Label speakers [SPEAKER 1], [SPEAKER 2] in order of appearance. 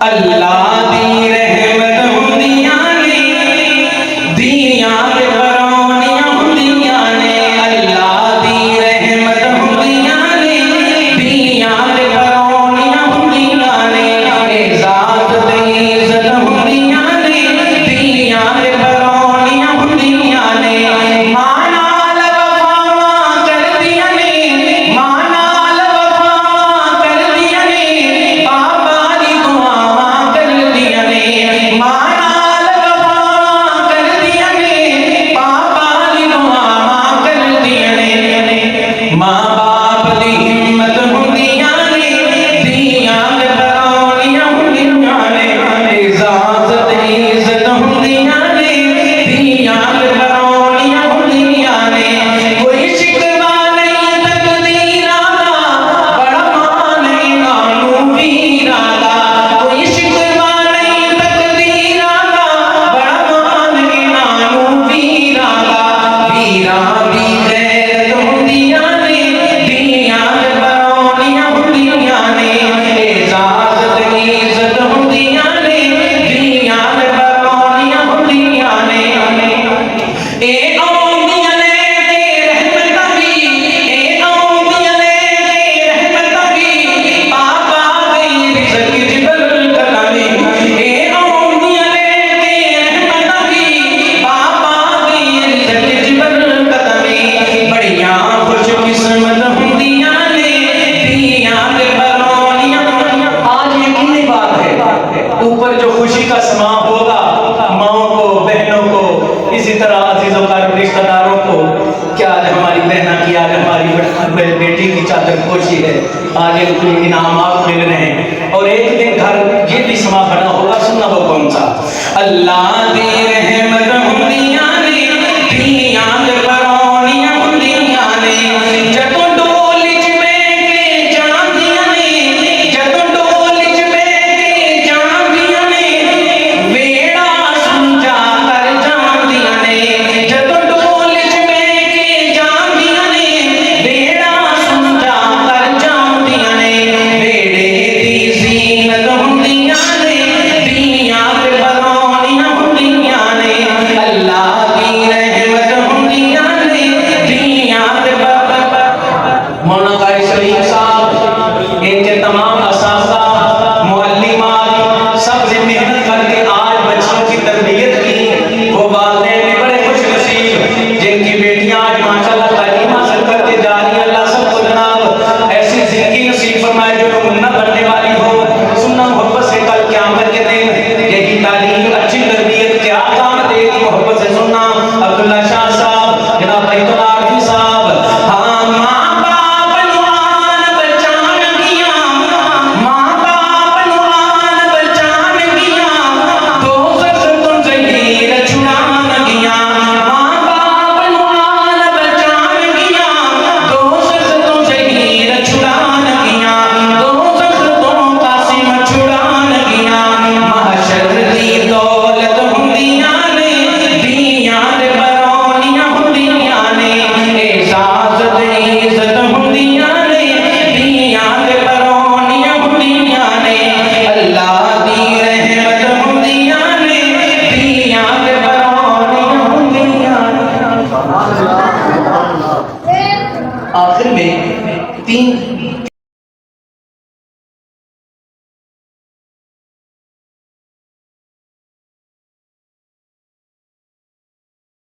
[SPEAKER 1] अल्लाह दी रहमत हुंदियां ने, दियां ते परौनियां हुंदियां ने। अल्लाह दी रहमत हुंदियां ने, दियां ते परौनियां हुंदियां ने। इज़्ज़त ते इज़्ज़त हुंदियां ने, दियां ते परौनियां हुंदियां ने। मां नाल वफावां करदियां ने, मां नाल वफावां करदियां ने। बाबा दी दुआवां करदियां ने, मां नाल वफावां करदियां ने। बाबा दी दुआवां करदियां ने। मां बाप दी हिम्मत हुंदियां ने, दियां ते परौनियां हुंदियां ने। इज़्ज़त ते इज़्ज़त हुंदियां ने, दियां ते परौनियां हुंदियां ने। कोई शिकवा नहीं तकदीरां दा, बड़ा मान इन्हां नूं वीरां दा। कोई शिकवा नहीं तकदीरां दा, बड़ा मान इन्हां नूं वीरां दा। वीरां दी गैरत हुंदियां ने, दियां ते परौनियां हुंदियां ने। इज़्ज़त ते इज़्ज़त हुंदियां ने, दियां ते परौनियां हुंदियां ने। ए औंदियां ने ते रहमतां भी, ए औंदियां ने ते रहमतां भी। बाबा दे रिज़्क़ च बरकतां भी। ए औंदियां ने ते रहमतां भी, बाबा दे रिज़्क़ च बरकतां भी। बड़ियां खुशकिस्मत हुंदियां ने, दियां ते परौनियां। आज यकीनी बात है, ऊपर जो खुशी का समा होगा माओं को, बहनों को, इसी तरह अजीजों का रिश्तेदारों को। क्या आज हमारी बहना की, आज हमारी बेटी की चादर पोशी है। आज इनको इनामात मिल रहे हैं और एक दिन घर ये भी समा बना होगा। सुनना वो कौन सा? अल्लाह दी रहमत हुंदियां ने, दियां ते परौनियां हुंदियां ने। जदों डोली च बैठ के जांदियां ने, जदों डोली च बैठ के जांदियां ने। वेड़ा समझा कर जांदियां ने, जदों डोली च बैठ के जांदियां ने। वेड़ा समझा कर जांदियां ने। वेड़े दी ज़ीनत हुंदियां ने, दियां ते परौनियां हुंदियां ने। अल्लाह दी रहमत हुंदियां ने, दियां ते मौलाना कारी सलीम साहब, इनके तमाम असासा, मुअल्लिमात, सब ने मेहनत करके आज बच्चों की तरबियत की। वो वालिदैन भी बड़े खुशनसीब जिनकी बेटियां आज माशाअल्लाह तालीम हासिल करके जा रही हैं। अल्लाह सबको जनाब ऐसी जिंदगी नसीब फरमाए जो मुन्ना बनने वाली हो। सुन्ना मोहब्बत से कल क़यामत के दिन यही तालीम, अच्छी तरबियत क्या काम देगी। मोहब्बत से सुनना। अब्दुल्ला शाह साहब, जनाब बैतुल आरज़ी साहब। हाँ, मां बाप नूं आन बचाणगियां, मां बाप नूं आन बचाणगियां। दोज़ख तों ज़हीर छुड़ाणगियां, मां बाप नूं आन बचाणगियां। दोज़ख तों ज़हीर छुड़ाणगियां, दोज़ख तों कासिम छुड़ाणगियां। महशर दी दौलत हुंदियां ने, दियां ते परौनियां हुंदियां ने। इज़्ज़त ते इज़्ज़त हुंदियां ने, दियां ते परौनियां हुंदियां ने। अल्लाह दी रहमत हुंदियां ने, दियां ते परौनियां हुंदियां ने। आखिर में तीन